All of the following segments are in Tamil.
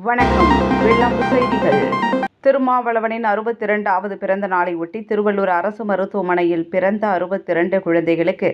வணக்கம். வெள்ளம்பு செய்திகள். திருமாவளவனின் 62வது பிறந்த நாளை ஒட்டி திருவள்ளூர் அரசு மருத்துவமனையில் பிறந்த 62 குழந்தைகளுக்கு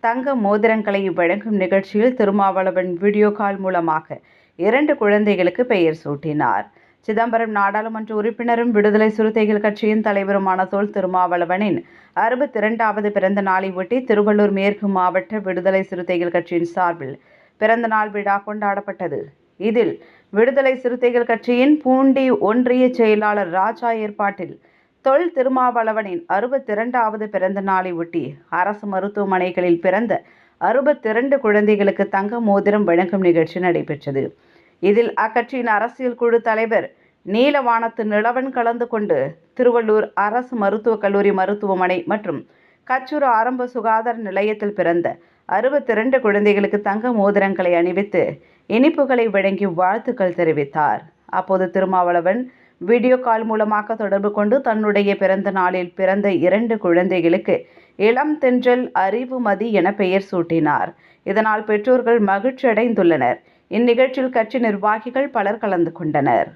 தங்க மோதிரங்களை வழங்கும் நிகழ்ச்சியில் திருமாவளவன் வீடியோ கால் மூலமாக 2 குழந்தைகளுக்கு பெயர் சூட்டினார். சிதம்பரம் நாடாளுமன்ற உறுப்பினரும் விடுதலை சிறுத்தைகள் கட்சியின் தலைவருமான தொல் திருமாவளவனின் 62வது பிறந்த நாளை ஒட்டி திருவள்ளூர் மேற்கு மாவட்ட விடுதலை சிறுத்தைகள் கட்சியின் சார்பில் பிறந்தநாள் விழா கொண்டாடப்பட்டது. இதில் விடுதலை சிறுத்தைகள் கட்சியின் பூண்டி ஒன்றிய செயலாளர் ராஜா ஏற்பாட்டில் தொல் திருமாவளவனின் 62வது பிறந்த நாளை ஒட்டி அரசு மருத்துவமனைகளில் பிறந்த 62 குழந்தைகளுக்கு தங்க மோதிரம் வழங்கும் நிகழ்ச்சி நடைபெற்றது. இதில் அக்கட்சியின் அரசியல் குழு தலைவர் நீலவானத்து நிலவன் கலந்து கொண்டு திருவள்ளூர் அரசு மருத்துவக் கல்லூரி மருத்துவமனை மற்றும் கச்சூர் ஆரம்ப சுகாதார நிலையத்தில் பிறந்த 62 குழந்தைகளுக்கு தங்க மோதிரங்களை அணிவித்து இனிப்புகளை வழங்கி வாழ்த்துக்கள் தெரிவித்தார். அப்போது திருமாவளவன் வீடியோ கால் மூலமாக தொடர்பு கொண்டு தன்னுடைய பிறந்த நாளில் பிறந்த 2 குழந்தைகளுக்கு இளம் தென்றல் அறிவுமதி என பெயர் சூட்டினார். இதனால் பெற்றோர்கள் மகிழ்ச்சி அடைந்துள்ளனர். இந்நிகழ்ச்சியில் கட்சி நிர்வாகிகள் பலர் கலந்து கொண்டனர்.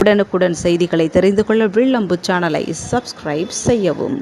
உடனுக்குடன் செய்திகளை தெரிந்து கொள்ள வெள்ளம்பு சேனலை சப்ஸ்கிரைப் செய்யவும்.